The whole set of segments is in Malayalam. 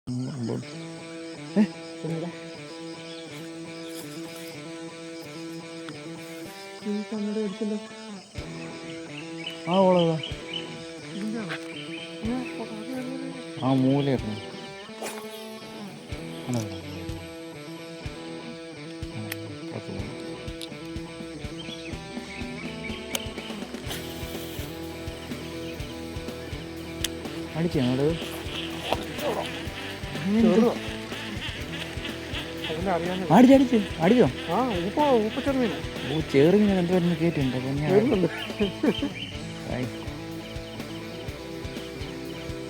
ആ ഓളതാ ആ മൂലയായിരുന്നു. അടിച്ചോ ഞങ്ങള് അടിച്ചടിച്ച് അടിച്ചോ? ചെറുങ്ങനെ എന്തോ കേട്ടിട്ടുണ്ട്.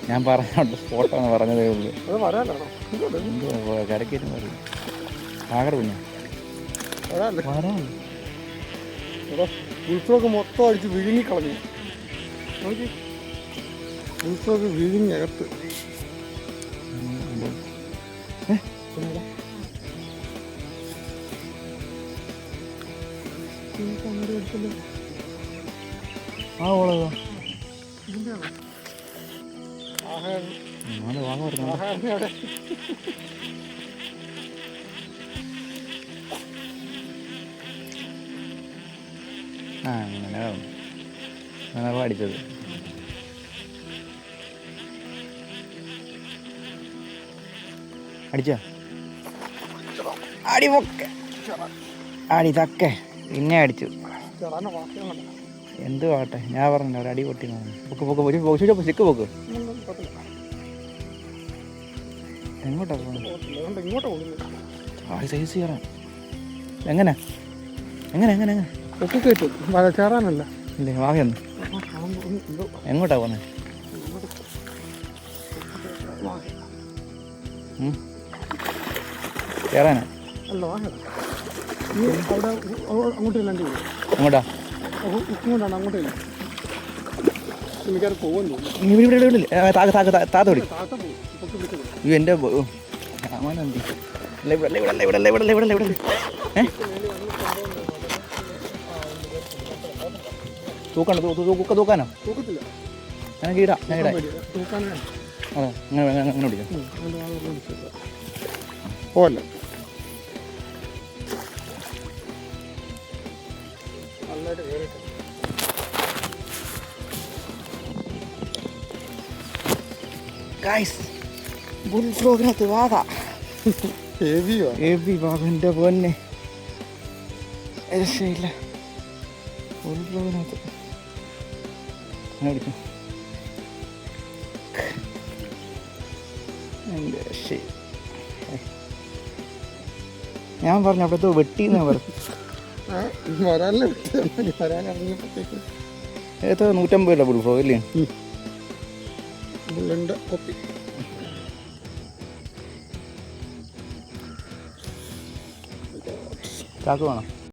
ഞാൻ പറഞ്ഞോണ്ട് സ്പോട്ടാന്ന് പറഞ്ഞതേ ഉള്ളൂ. കരക്കേറ്റും പറയും ആകെ കുഞ്ഞ ഉത്സവമൊക്കെ മൊത്തം അടിച്ച് വിഴുങ്ങിക്കളഞ്ഞു. ഉത്സവമൊക്കെ വിഴുങ്ങിയകത്ത്. ആ ഓളതാ അങ്ങനെ അടിച്ചത്. അടിച്ചോ? അടി പൊക്കെ അടി തക്കെ പിന്നെ അടിച്ചു. എന്ത് ആട്ടെ, ഞാൻ പറഞ്ഞില്ല ഒരു അടി പൊട്ടി. പൊക്ക് പൊക്ക് ചെക്ക് പോക്ക്. എങ്ങോട്ടാ പോകുന്നത്? സൈസ് കയറാൻ എങ്ങനെ എങ്ങനെ എങ്ങനെ എങ്ങനെ ഒക്കെ കയറ്റും കയറാനല്ല. ഇല്ലേ വാഹയൊന്ന് എങ്ങോട്ടാ പോന്നെ? കയറാനാ? അല്ല വാഹ അവിടെ അങ്ങോട്ടില്ല. എങ്ങോട്ടാ? ഇങ്ങോട്ടാണ് അങ്ങോട്ടില്ല. എനിക്കത് പോകുന്നു. താത്തോടി എൻ്റെ രാമാനന്ദി തൂക്കണ്ട തൂക്കാനോ? തൂക്കത്തില്ല. ഞാൻ ഇടാം. അതെ അങ്ങനെ പിടിക്കാം. പോലെ ബുൾ ഫ്രോഗിനകത്ത് വാത ഹെവി വാഗൻ്റെ പൊന്നെ രക്ഷയില്ല. ബുൾ ഫ്രോഗിനകത്ത് അങ്ങനെ പിടിക്കും. എൻ്റെ രക്ഷ ഞാൻ പറഞ്ഞു അപ്പോഴത്തെ വെട്ടിന്നാ പറഞ്ഞു. ഏതാ 150 ബുൾ ഫ്രോഗ് അല്ലേ? ചാക്ക് വേണം.